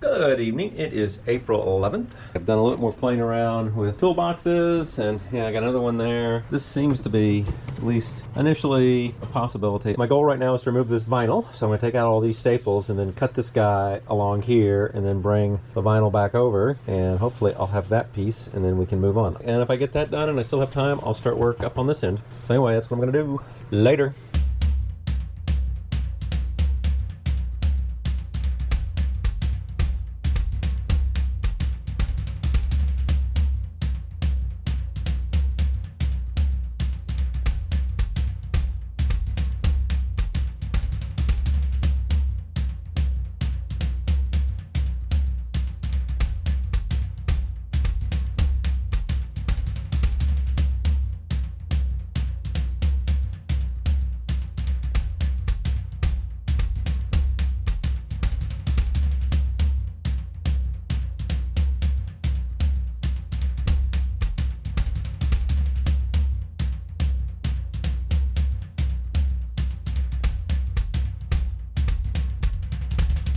Good evening. It is April 11th. I've done a little more playing around with toolboxes, and yeah, I got another one there. This seems to be, at least initially, a possibility. My goal right now is to remove this vinyl, so I'm going to take out all these staples and then cut this guy along here and then bring the vinyl back over, and hopefully I'll have that piece and then we can move on. And if I get that done and I still have time, I'll start work up on this end. So anyway, that's what I'm going to do. Later.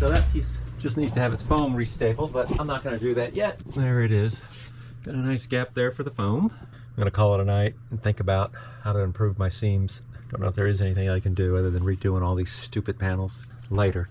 So that piece just needs to have its foam restapled, but I'm not going to do that yet. There it is. Got a nice gap there for the foam. I'm going to call it a night and think about how to improve my seams. Don't know if there is anything I can do other than redoing all these stupid panels later.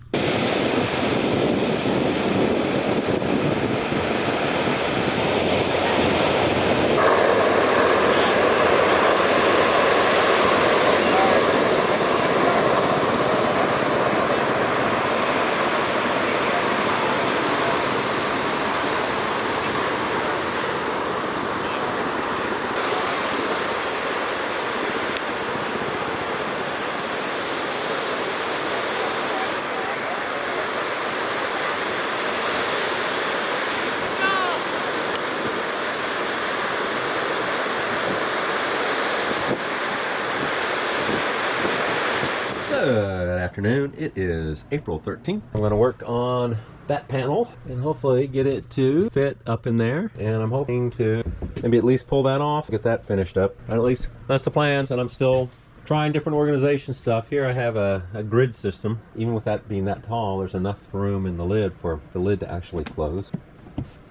Good afternoon. It is April 13th. I'm going to work on that panel and hopefully get it to fit up in there. And I'm hoping to maybe at least pull that off, get that finished up. Or at least that's the plans, and I'm still trying different organization stuff. Here I have a grid system. Even with that being that tall, there's enough room in the lid for the lid to actually close.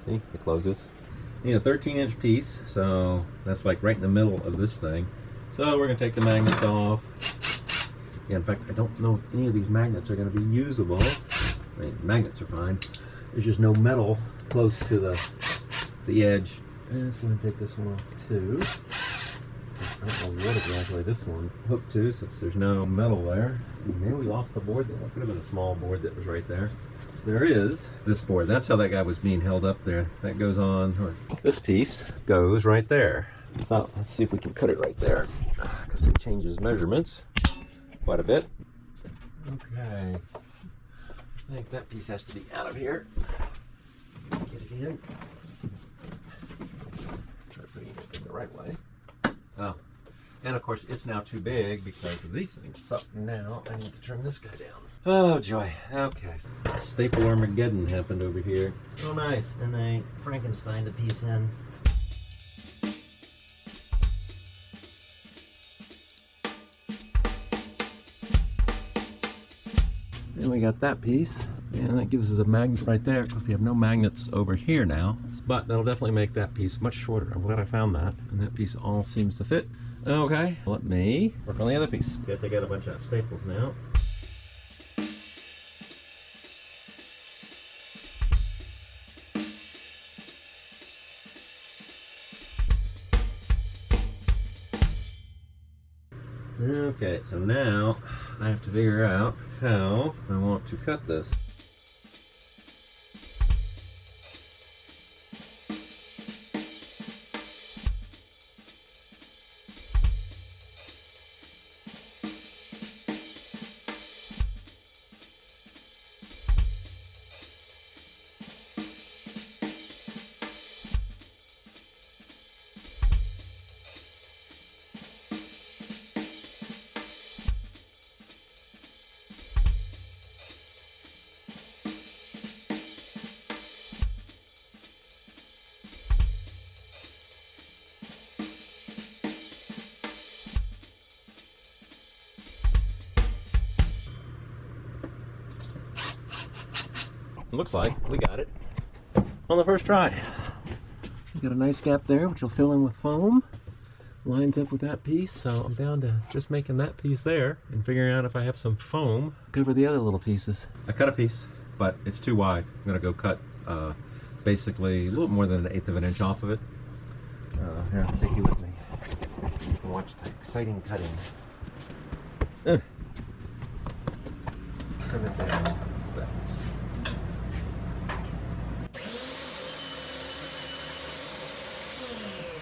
See, it closes. Need a 13-inch piece, so that's like right in the middle of this thing. So we're going to take the magnets off. Yeah, in fact, I don't know if any of these magnets are going to be usable. I mean, magnets are fine. There's just no metal close to the edge. And it's going to take this one off too. I don't know what exactly this one hooked to, since there's no metal there. Maybe we lost the board there. It could have been a small board that was right there. There is this board. That's how that guy was being held up there. That goes on, or this piece goes right there. So let's see if we can put it right there, because it changes measurements quite a bit. Okay, I think that piece has to be out of here. Get it in. Try putting it in the right way. Oh, and of course it's now too big because of these things. So now I need to trim this guy down. Oh joy. Okay. Staple Armageddon happened over here. Oh nice. And I Frankensteined the piece in. And we got that piece, and that gives us a magnet right there, because we have no magnets over here now. But that'll definitely make that piece much shorter. I'm glad I found that. And that piece all seems to fit. Okay, let me work on the other piece. Got to get a bunch of staples now. Okay, so now I have to figure out how I want to cut this. it looks like we got it on the first try. Got a nice gap there, which will fill in with foam. Lines up with that piece, so I'm down to just making that piece there and figuring out if I have some foam cover the other little pieces. I cut a piece, but it's too wide. I'm gonna go cut basically a little more than 1/8 of an inch off of it. Here, I'll take you with me and watch the exciting cutting. Trim it down.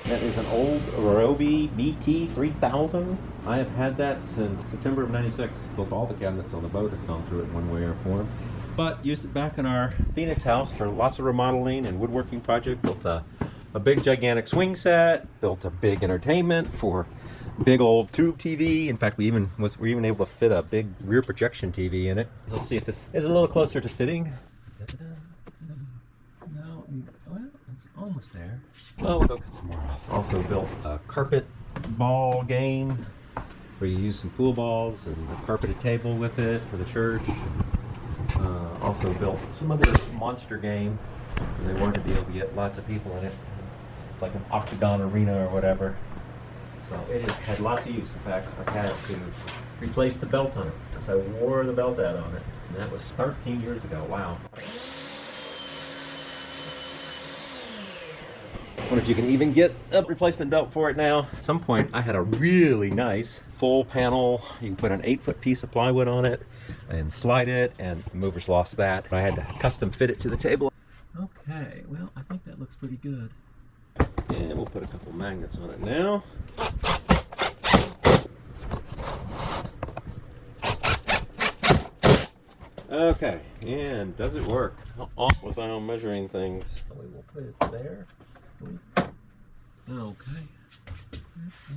That is an old ReNOoooooo BT3000. I have had that since September of '96. Built all the cabinets on the boat, have gone through it one way or form. But used it back in our Phoenix house for lots of remodeling and woodworking project. Built a big gigantic swing set, built a big entertainment for big old tube TV. In fact, we were even able to fit a big rear projection TV in it. Let's see if this is a little closer to fitting. No, well, it's almost there. Well, we'll go cut some more off. Also built a carpet ball game where you use some pool balls and a carpeted table with it for the church. Also built some other monster game because they wanted to be able to get lots of people in it. It's like an octagon arena or whatever. So it has had lots of use. In fact, I've had to replace the belt on it because I wore the belt out on it. And that was 13 years ago. Wow. I wonder if you can even get a replacement belt for it now. At some point, I had a really nice full panel. You can put an 8-foot piece of plywood on it and slide it, and the movers lost that. I had to custom fit it to the table. Okay, well, I think that looks pretty good. And we'll put a couple magnets on it now. Okay, and does it work? How off was I on measuring things? So we will put it there. Okay, I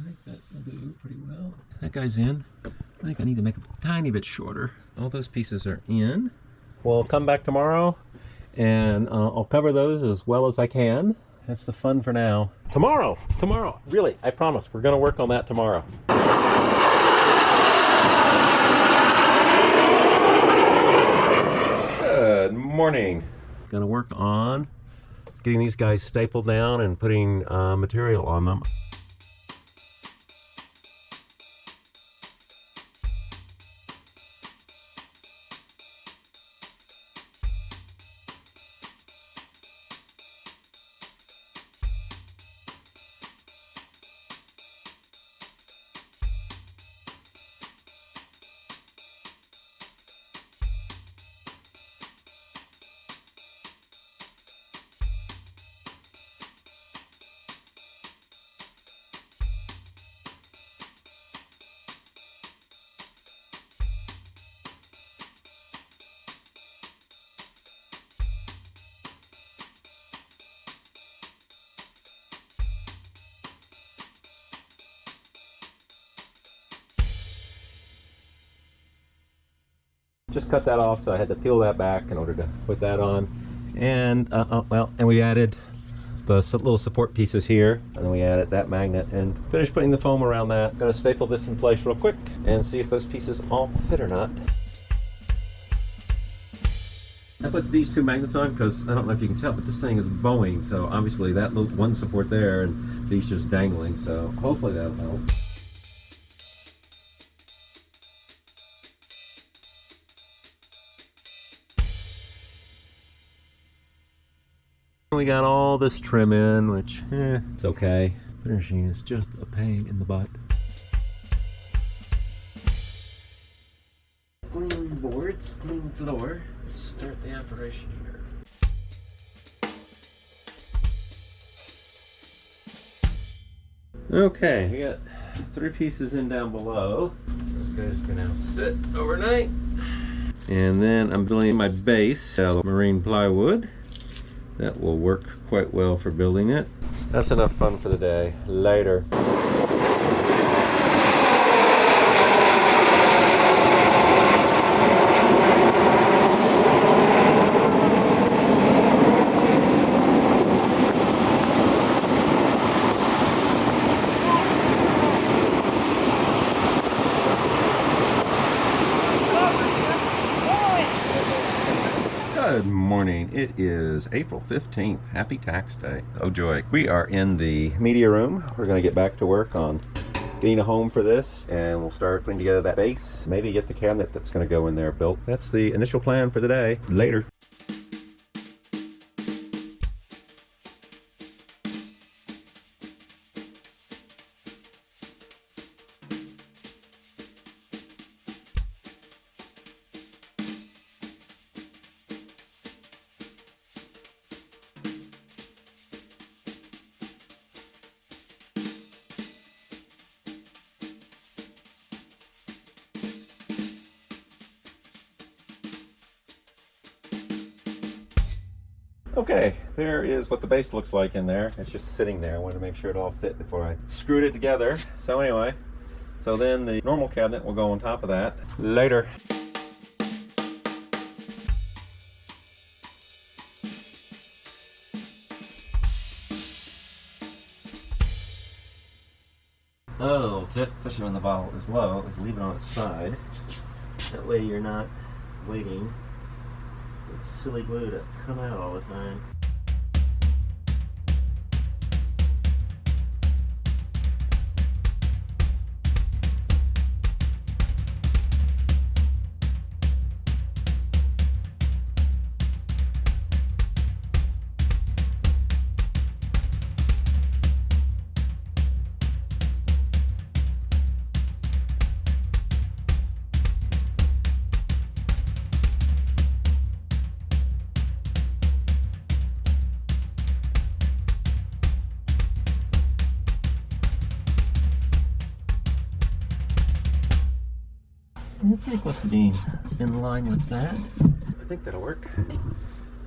think that will do pretty well. That guy's in. I think I need to make it a tiny bit shorter. All those pieces are in. We'll come back tomorrow and I'll cover those as well as I can. That's the fun for now. Tomorrow, really, I promise, we're gonna work on that tomorrow. Good morning. Gonna work on getting these guys stapled down and putting material on them. Just cut that off, so I had to peel that back in order to put that on. And well, and we added the little support pieces here, and then we added that magnet and finished putting the foam around that. I'm gonna staple this in place real quick and see if those pieces all fit or not. I put these two magnets on because I don't know if you can tell, but this thing is bowing, so obviously that one support there and these just dangling, so hopefully that'll help. We got all this trim in, which, it's okay. Finishing is just a pain in the butt. Clean boards, clean floor. Let's start the operation here. Okay, we got 3 pieces in down below. This guy's gonna now sit overnight. And then I'm building my base out of marine plywood. That will work quite well for building it. That's enough fun for the day. Later. Good morning. It is April 15th. Happy tax day. Oh joy. We are in the media room. We're going to get back to work on getting a home for this, and we'll start putting together that base. Maybe get the cabinet that's going to go in there built. That's the initial plan for today. Later. Okay, there is what the base looks like in there. It's just sitting there. I wanted to make sure it all fit before I screwed it together. So anyway, so then the normal cabinet will go on top of that. Later. Oh, tip, especially when the bottle is low, is leave it on its side. That way you're not waiting for silly glue to come out all the time. Pretty close to being in line with that. I think that'll work.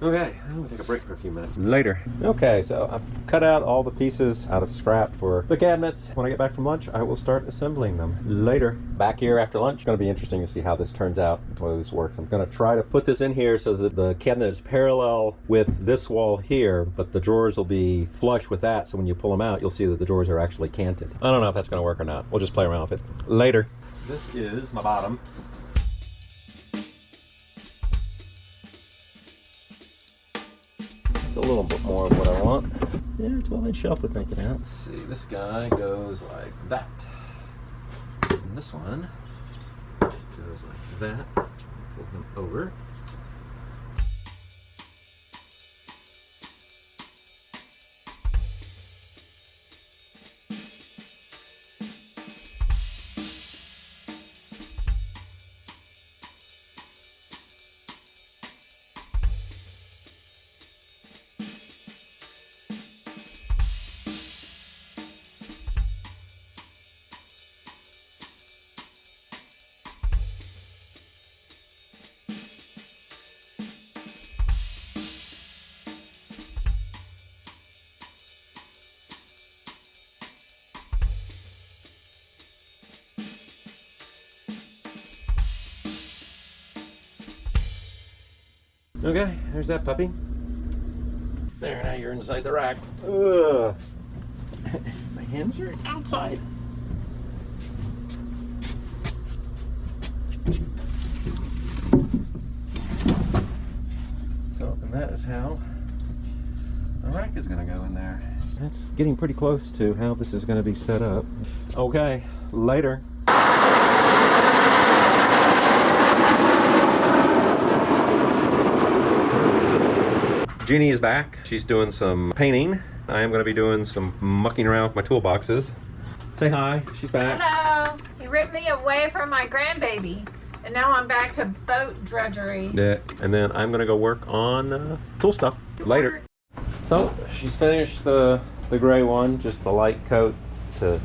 Okay, I'm gonna take a break for a few minutes. Later. Okay, so I've cut out all the pieces out of scrap for the cabinets. When I get back from lunch, I will start assembling them. Later. Back here after lunch. It's gonna be interesting to see how this turns out, whether this works. I'm gonna try to put this in here so that the cabinet is parallel with this wall here, but the drawers will be flush with that, so when you pull them out, you'll see that the drawers are actually canted. I don't know if that's gonna work or not. We'll just play around with it. Later. This is my bottom. It's a little bit more of what I want. Yeah, 12-inch shelf would make it out. Let's see, this guy goes like that. And this one goes like that. Pull him over. Okay, there's that puppy. There, now you're inside the rack. Ugh. My hands are outside. So, and that is how the rack is going to go in there. That's getting pretty close to how this is going to be set up. Okay, later. Jeannie is back. She's doing some painting. I am going to be doing some mucking around with my toolboxes. Say hi. She's back. Hello. You ripped me away from my grandbaby, and now I'm back to boat drudgery. Yeah, and then I'm going to go work on tool stuff later. So she's finished the gray one, just the light coat to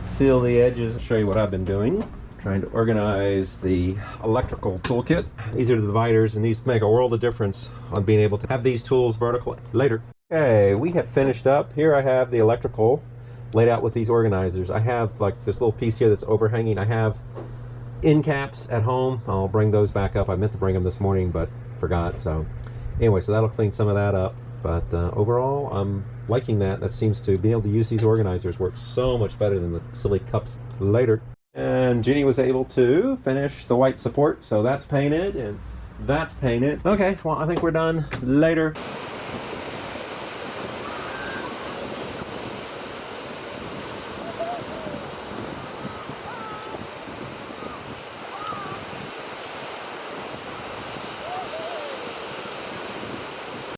seal the edges. I'll show you what I've been doing. Trying to organize the electrical toolkit. These are the dividers, and these make a world of difference on being able to have these tools vertical later. Okay, we have finished up. Here I have the electrical laid out with these organizers. I have like this little piece here that's overhanging. I have end caps at home. I'll bring those back up. I meant to bring them this morning, but forgot. So anyway, so that'll clean some of that up. But overall, I'm liking that. That seems to be able to use these organizers works so much better than the silly cups later. And Jeannie was able to finish the white support, so that's painted, and That's painted. Okay, well, I think we're done. Later.